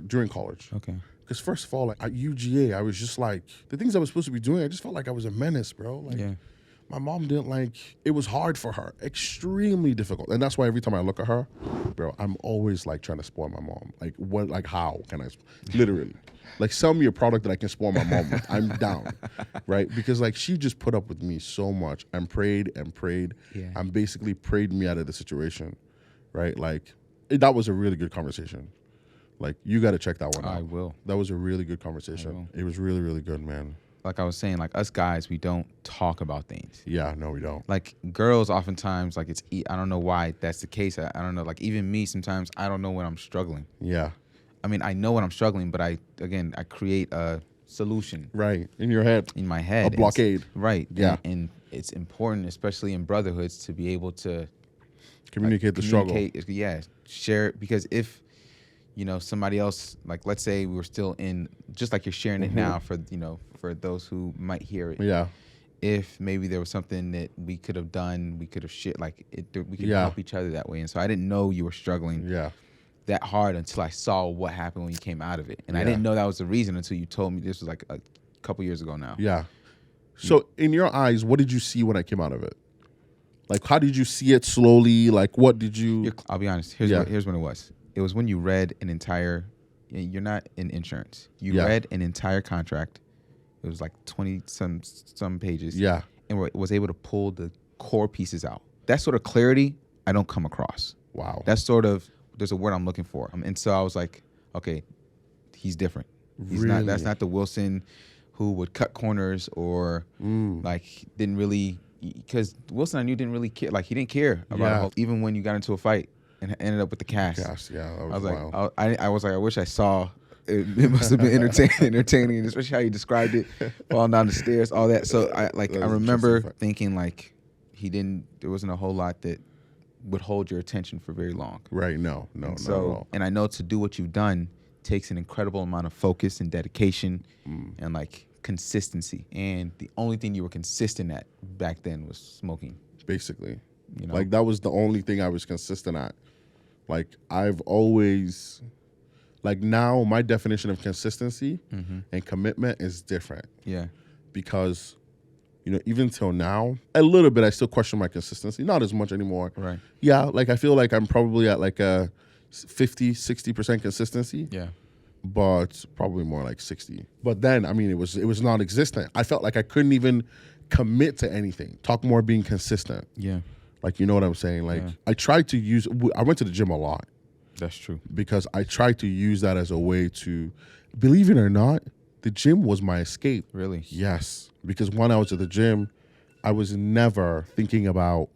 during college. Okay. Because first of all, like, at UGA, I was just like, the things I was supposed to be doing, I just felt like I was a menace, bro. Like, Yeah. my mom didn't it was hard for her, extremely difficult. And that's why every time I look at her, bro, I'm always like trying to spoil my mom. Like how can I, literally, like, sell me a product that I can spoil my mom with. I'm down, right? Because like, she just put up with me so much and prayed and prayed. Yeah. And basically prayed me out of the situation, right? Like, that was a really good conversation. Like, you got to check that one out. I will. That was a really good conversation. It was really, really good, man. Like I was saying, like, us guys, we don't talk about things. Yeah, no, we don't. Like, girls oftentimes, like, I don't know why that's the case. I don't know. Like, even me, sometimes I don't know when I'm struggling. Yeah. I mean, I know when I'm struggling, but I create a solution. Right. In your head. In my head. A blockade. Right. Yeah. And it's important, especially in brotherhoods, to be able to communicate the struggle. Yeah. Share it, because if, somebody else, like, let's say we were still in, just like you're sharing it now for those who might hear it. Yeah. If maybe there was something that we could have done, we could have we could Yeah. help each other that way. And so I didn't know you were struggling that hard until I saw what happened when you came out of it. And I didn't know that was the reason until you told me. This was like a couple years ago now. Yeah. So in your eyes, what did you see when I came out of it? Like, how did you see it slowly? Like, what did you... I'll be honest. Here's when it was. It was when you read an entire... You're not in insurance. You read an entire contract. It was like 20 some pages. Yeah. And was able to pull the core pieces out. That sort of clarity I don't come across. Wow. That's sort of... There's a word I'm looking for. And so I was like, okay, he's different. He's Really? not. That's not the Wilson who would cut corners or like didn't really... Because Wilson, I knew, didn't really care. Like, he didn't care about even when you got into a fight and ended up with the cast. Yeah, that was wild. wild. I was like, I wish I saw. It must have been entertaining, especially how you described it, falling down the stairs, all that. So I remember thinking, like, there wasn't a whole lot that would hold your attention for very long. Right? No, not at all. And I know to do what you've done takes an incredible amount of focus and dedication and like consistency. And the only thing you were consistent at back then was smoking. Basically. Like, that was the only thing I was consistent at. Like, I've always, like, now my definition of consistency and commitment is different. Yeah. Because, even till now, a little bit, I still question my consistency. Not as much anymore. Right. Yeah, like, I feel like I'm probably at like a 50-60% consistency. Yeah. But probably more like 60. But then, it was non-existent. I felt like I couldn't even commit to anything. Talk more being consistent. Yeah. Like, you know what I'm saying? Like, I went to the gym a lot. That's true. Because I tried to use that as a way to, believe it or not, the gym was my escape. Really? Yes. Because when I was at the gym, I was never thinking about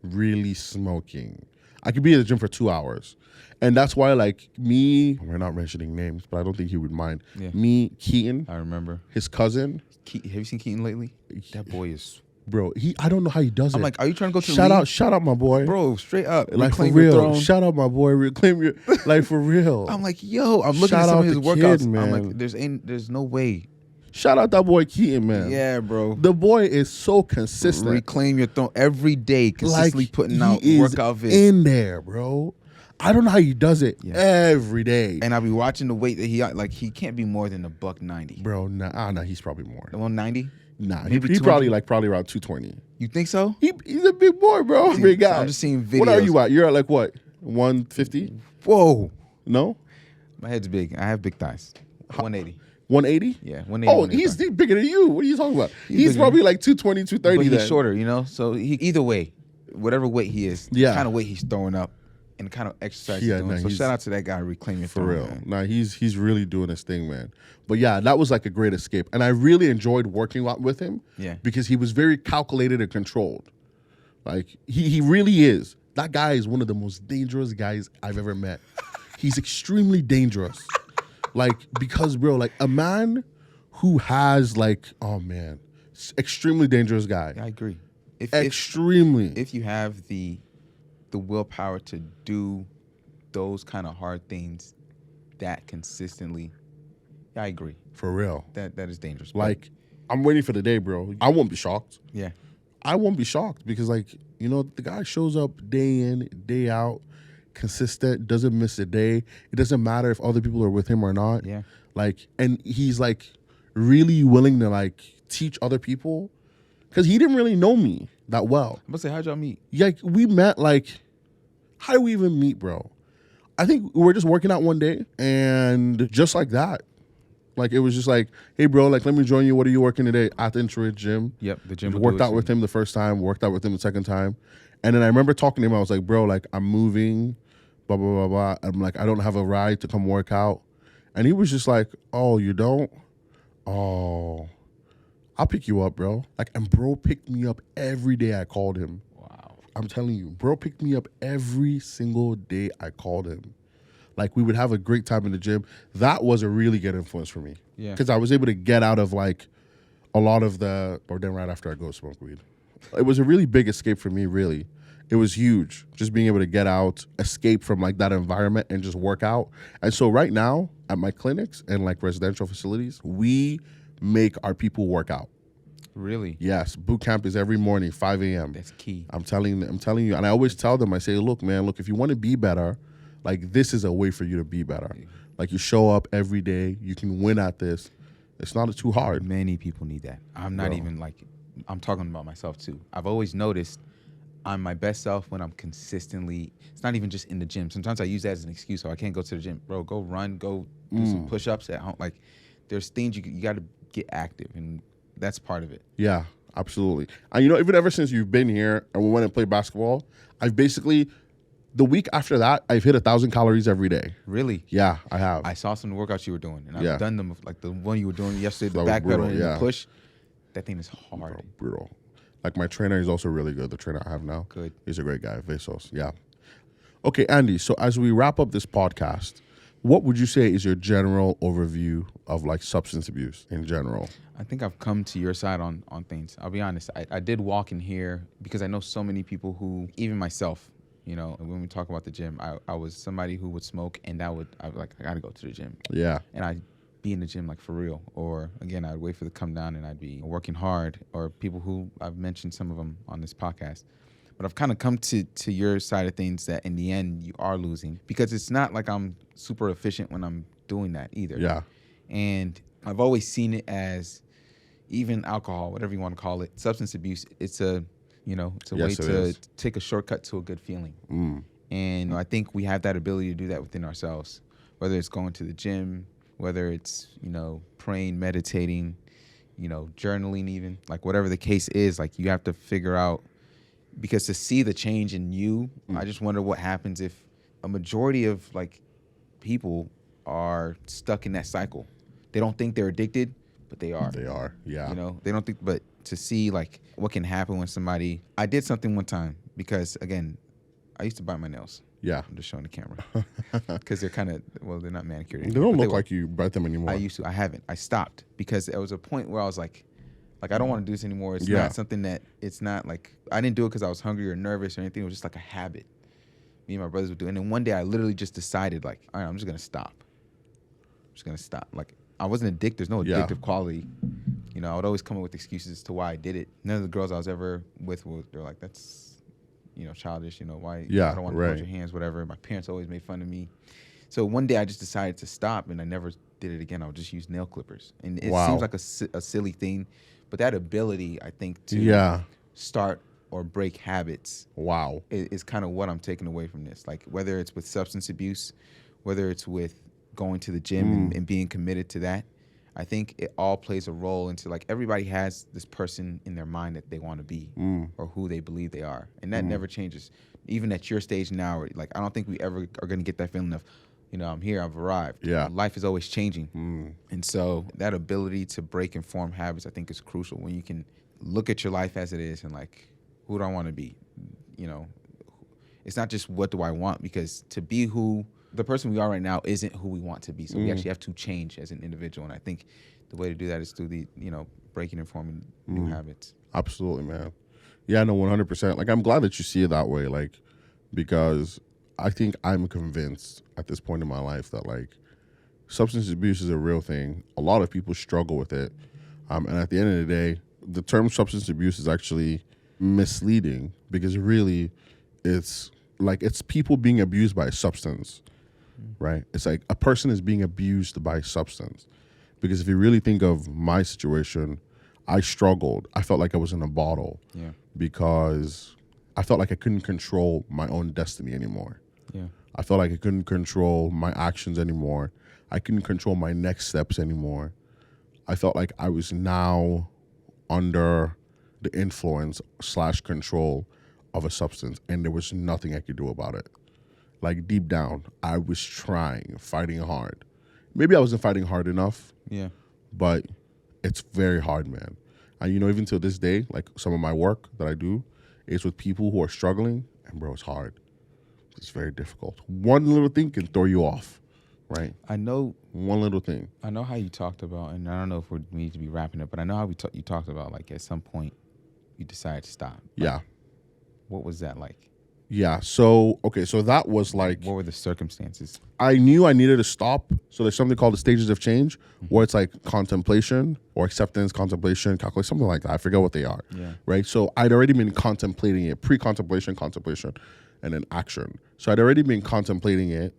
really smoking. I could be at the gym for 2 hours. And that's why, like, me, we're not mentioning names, but I don't think he would mind. Yeah. Me, Keaton, I remember. his cousin. Have you seen Keaton lately? That boy is. Bro, I don't know how he does it. I'm like, are you trying to go to the shout league? Shout out my boy. Bro, straight up. Like, for reclaim your real. throne. Shout out my boy. Reclaim your, like, for real. I'm like, yo, I'm looking Shout at some out of his the workouts. kid, I'm man. like, there's no way. Shout out that boy Keaton, man. Yeah, bro. The boy is so consistent. Reclaim your throne every day, consistently putting he out is workout vids. in there, bro. I don't know how he does it every day. And I'll be watching the weight that he can't be more than $190. Bro, nah, he's probably more. 190? Nah, Maybe he probably around 220. You think so? He's a big boy, bro. Big guy. I'm just seeing videos. What are you at? You're at like what? 150? Whoa. No? My head's big. I have big thighs. 180. 180? Yeah, 180. Oh, he's bigger than you. What are you talking about? He's bigger. probably like 220, 230 But he's then. shorter, you know? So either way, whatever weight he is, the kind of weight he's throwing up and the kind of exercise he's doing. So shout out to that guy, Reclaim Your Throne. For real. Man. Nah, he's really doing his thing, man. But yeah, that was like a great escape. And I really enjoyed working with him. Yeah. Because he was very calculated and controlled. Like, he really is. That guy is one of the most dangerous guys I've ever met. He's extremely dangerous. Like, because, bro, like, a man who has, like, oh, man, extremely dangerous guy. I agree. Extremely. If you have the willpower to do those kind of hard things that consistently, I agree. For real. That is dangerous. Like, I'm waiting for the day, bro. I won't be shocked. Yeah. I won't be shocked because, like, you know, the guy shows up day in, day out, consistent, doesn't miss a day. It doesn't matter if other people are with him or not. Yeah. Like, and he's, like, really willing to, like, teach other people because he didn't really know me that well. I'm gonna say, how'd y'all meet? Like, we met, like, how did we even meet, bro? I think we were just working out one day and just like that. Like, it was just like, hey, bro, like, let me join you. What are you working today? At the Intuit gym. Yep, the gym. Worked out with him the first time, worked out with him the second time. And then I remember talking to him. I was like, bro, like, I'm moving, blah, blah, blah, blah. I'm like, I don't have a ride to come work out. And he was just like, oh, you don't? Oh, I'll pick you up, bro. Like, and bro picked me up every day I called him. Wow. I'm telling you, bro picked me up every single day I called him. Like, we would have a great time in the gym. That was a really good influence for me. Yeah. Because I was able to get out of, like, a lot of or then right after I go smoke weed. It was a really big escape for me, really. It was huge. Just being able to get out, escape from, like, that environment and just work out. And so right now, at my clinics and, like, residential facilities, we make our people work out. Really? Yes. Boot camp is every morning, 5 a.m. That's key. I'm telling you. And I always tell them, I say, look, man, if you want to be better, like, this is a way for you to be better. Like, you show up every day. You can win at this. It's not too hard. Many people need that. I'm not even, like, I'm talking about myself, too. I've always noticed I'm my best self when I'm consistently, it's not even just in the gym. Sometimes I use that as an excuse, so I can't go to the gym. Bro, go run, go do some push-ups at home. Like, there's things you got to get active, and that's part of it. Yeah, absolutely. And, you know, even ever since you've been here and we went and played basketball, I've basically, the week after that, I've hit 1,000 calories every day. Really? Yeah, I have. I saw some of the workouts you were doing, and I've done them, like the one you were doing yesterday, the back brutal, pedal and the push. That thing is hard. Brutal. Like, my trainer is also really good. The trainer I have now. Good. He's a great guy, Vesos. Yeah. Okay, Andy, so as we wrap up this podcast, what would you say is your general overview of, like, substance abuse in general? I think I've come to your side on things. I'll be honest. I did walk in here because I know so many people who, even myself, you know, when we talk about the gym, I was somebody who would smoke, and I was like, I got to go to the gym. Yeah. And I'd be in the gym, like, for real. Or, again, I'd wait for the come down, and I'd be working hard. Or people who, I've mentioned some of them on this podcast. But I've kind of come to your side of things that in the end you are losing, because it's not like I'm super efficient when I'm doing that either. Yeah. And I've always seen it as, even alcohol, whatever you want to call it, substance abuse, it's a way to take a shortcut to a good feeling. And I think we have that ability to do that within ourselves, whether it's going to the gym, whether it's, you know, praying, meditating, you know, journaling even, like whatever the case is, like you have to figure out, because to see the change in you, I just wonder what happens if a majority of, like, people are stuck in that cycle. They don't think they're addicted, but they are. They are, yeah. You know, they don't think, but to see, like, what can happen when somebody, I did something one time because, again, I used to bite my nails. Yeah. I'm just showing the camera because they're kind of, well, they're not manicured They anymore, don't but look were. like you bite them anymore. I used to. I haven't. I stopped because there was a point where I was like I don't want to do this anymore. It's Yeah. not something that, it's not like, I didn't do it because I was hungry or nervous or anything. It was just like a habit me and my brothers would do. And then one day I literally just decided like, all right, I'm just going to stop. I'm just going to stop. Like, I wasn't addicted. There's no Yeah. addictive quality. You know, I would always come up with excuses as to why I did it. None of the girls I was ever with, they're like, that's, you know, childish. You know, why? Yeah, I don't want to right. hold your hands, whatever. My parents always made fun of me. So one day I just decided to stop, and I never did it again. I would just use nail clippers. And it Wow. seems like a silly thing, but that ability, I think, to Yeah. start or break habits Wow. is kind of what I'm taking away from this. Like, whether it's with substance abuse, whether it's with going to the gym and being committed to that, I think it all plays a role into, like, everybody has this person in their mind that they want to be or who they believe they are. And that never changes. Even at your stage now, like, I don't think we ever are going to get that feeling of, you know, I'm here, I've arrived. Yeah. Life is always changing. And so that ability to break and form habits, I think, is crucial when you can look at your life as it is and, like, who do I want to be? You know, it's not just what do I want, because to be who the person we are right now isn't who we want to be. So we actually have to change as an individual. And I think the way to do that is through the, you know, breaking and forming new habits. Absolutely, man. Yeah, no, 100%. Like, I'm glad that you see it that way, like, because I think I'm convinced at this point in my life that, like, substance abuse is a real thing. A lot of people struggle with it. And at the end of the day, the term substance abuse is actually misleading, because really it's like, it's people being abused by a substance, right? It's like a person is being abused by substance. Because if you really think of my situation, I struggled. I felt like I was in a bottle because I felt like I couldn't control my own destiny anymore. Yeah. I felt like I couldn't control my actions anymore. I couldn't control my next steps anymore. I felt like I was now under the influence / control of a substance, and there was nothing I could do about it. Like, deep down, I was trying, fighting hard. Maybe I wasn't fighting hard enough, Yeah. but it's very hard, man. And, you know, even till this day, like, some of my work that I do is with people who are struggling, and, bro, it's hard. It's very difficult. One little thing can throw you off, right? I know One little thing. how you talked about, and I don't know if we need to be wrapping it, but I know how you talked about, like, at some point you decided to stop. Like, Yeah. what was that like? Yeah. So, okay. So that was like, What were the circumstances? I knew I needed to stop. So there's something called the stages of change, where it's like contemplation or acceptance, contemplation, calculation, something like that. I forget what they are. Yeah. Right. So I'd already been contemplating it, pre-contemplation, contemplation, and then action. So I'd already been contemplating it.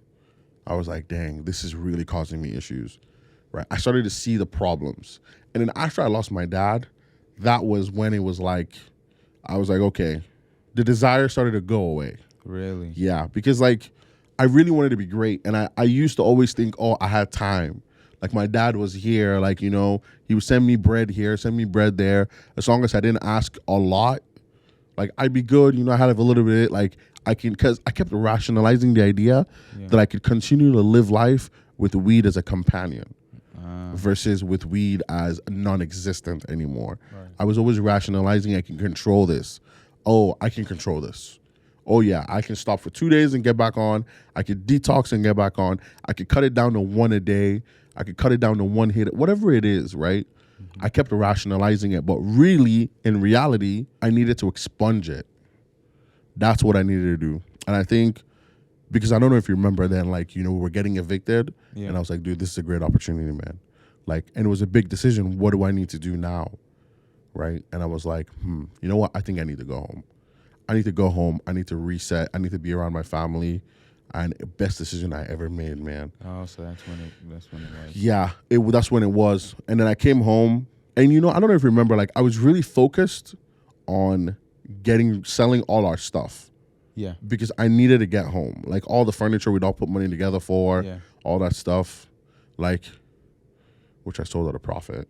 I was like, dang, this is really causing me issues. Right. I started to see the problems. And then after I lost my dad, that was when it was like, I was like, okay, the desire started to go away. Really? Yeah, because, like, I really wanted to be great. And I used to always think, oh, I had time. Like, my dad was here. Like, you know, he would send me bread here, send me bread there. As long as I didn't ask a lot, like, I'd be good. You know, I had a little bit, like, because I kept rationalizing the idea that I could continue to live life with weed as a companion versus with weed as non-existent anymore. Right. I was always rationalizing I can control this. Oh, I can control this. Oh, yeah, I can stop for 2 days and get back on. I could detox and get back on. I could cut it down to one a day. I could cut it down to one hit, whatever it is, right? I kept rationalizing it, but really, in reality, I needed to expunge it. That's what I needed to do. And I think, because I don't know if you remember then, like, you know, we were getting evicted, and I was like, dude, this is a great opportunity, man. Like, and it was a big decision. What do I need to do now? Right? And I was like, you know what? I think I need to go home. I need to go home. I need to reset. I need to be around my family. And best decision I ever made, man. Oh, so that's when it was. Yeah, that's when it was. And then I came home, and, you know, I don't know if you remember, like, I was really focused on selling all our stuff. Yeah. Because I needed to get home. Like, all the furniture we'd all put money together for, all that stuff, like, which I sold at a profit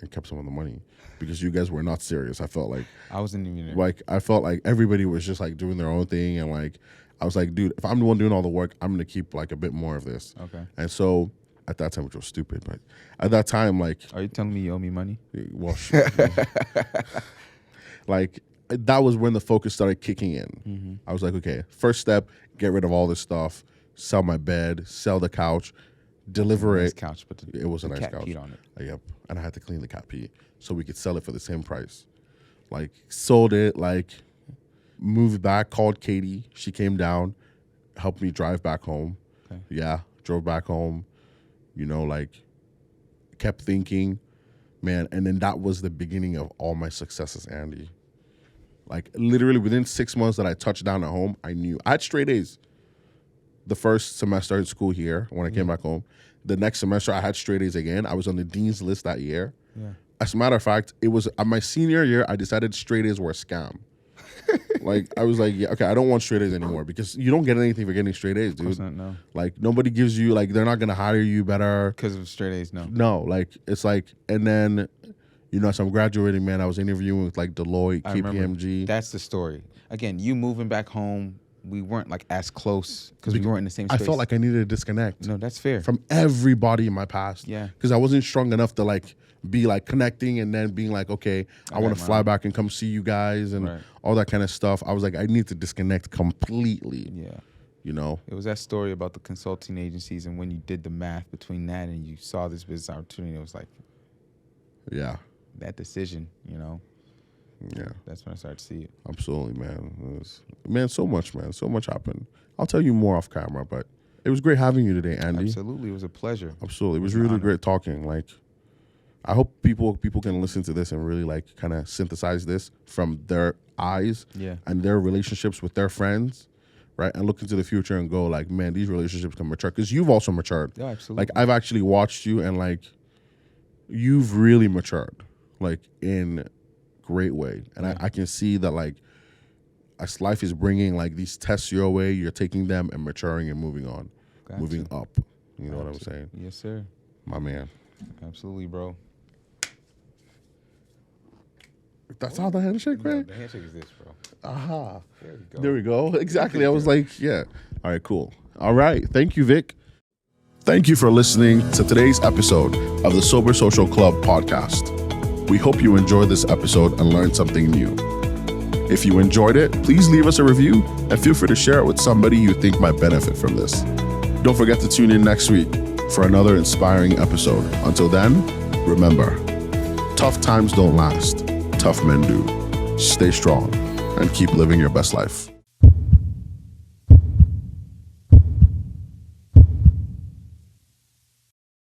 and kept some of the money because you guys were not serious. I felt like I wasn't even there. Like, I felt like everybody was just, like, doing their own thing, and, like, I was like, dude, if I'm the one doing all the work, I'm gonna keep, like, a bit more of this. Okay. And so at that time, which was stupid, but at that time, like, Are you telling me you owe me money? well, like, that was when the focus started kicking in. I was like, okay, first step, get rid of all this stuff, sell my bed, sell the couch, deliver Nice it. couch, but It was a the nice cat couch. peed on it. Yep. And I had to clean the cat pee so we could sell it for the same price. Like, sold it, like, moved back, called Katie. She came down, helped me drive back home. Okay. Yeah, drove back home, like, kept thinking, man. And then that was the beginning of all my successes, Andy. Like, literally within 6 months that I touched down at home, I knew. I had straight A's the first semester in school here when I came back home. The next semester, I had straight A's again. I was on the dean's list that year. Yeah. As a matter of fact, it was my senior year, I decided straight A's were a scam. Like, I was like, yeah, okay, I don't want straight A's anymore because you don't get anything for getting straight A's, dude. Of course not, no. Like, nobody gives you, like, they're not going to hire you better. Because of straight A's, no. No, like, it's like, and then, as I'm graduating, man, I was interviewing with, like, Deloitte, I remember. KPMG. That's the story. Again, you moving back home, we weren't like as close because we weren't in the same space. I felt like I needed to disconnect. No, that's fair. From everybody in my past. Yeah. Because I wasn't strong enough to, like, be, like, connecting and then being like, okay, I want to fly back and come see you guys and all that kind of stuff. I was like, I need to disconnect completely. Yeah. It was that story about the consulting agencies, and when you did the math between that and you saw this business opportunity, it was like, yeah, that decision, Yeah. That's when I started to see it. Absolutely, man. So much, man. So much happened. I'll tell you more off camera, but it was great having you today, Andy. Absolutely. It was a pleasure. Absolutely. It was really great talking. Like, I hope people can listen to this and really, like, kind of synthesize this from their eyes and their relationships with their friends, right? And look into the future and go, like, man, these relationships can mature. Because you've also matured. Yeah, absolutely. Like, I've actually watched you and, like, you've really matured, like, in great way. And I can see that, like, as life is bringing, like, these tests your way, you're taking them and maturing and moving on, moving up. You know what I'm saying? Yes, sir. My man. Absolutely, bro. That's how the handshake, right? No, the handshake is this, bro. Aha. There we go. Exactly. I was like, yeah. All right, cool. All right. Thank you, Vic. Thank you for listening to today's episode of the Sober Social Club podcast. We hope you enjoyed this episode and learned something new. If you enjoyed it, please leave us a review and feel free to share it with somebody you think might benefit from this. Don't forget to tune in next week for another inspiring episode. Until then, remember, tough times don't last. Tough men do. Stay strong and keep living your best life.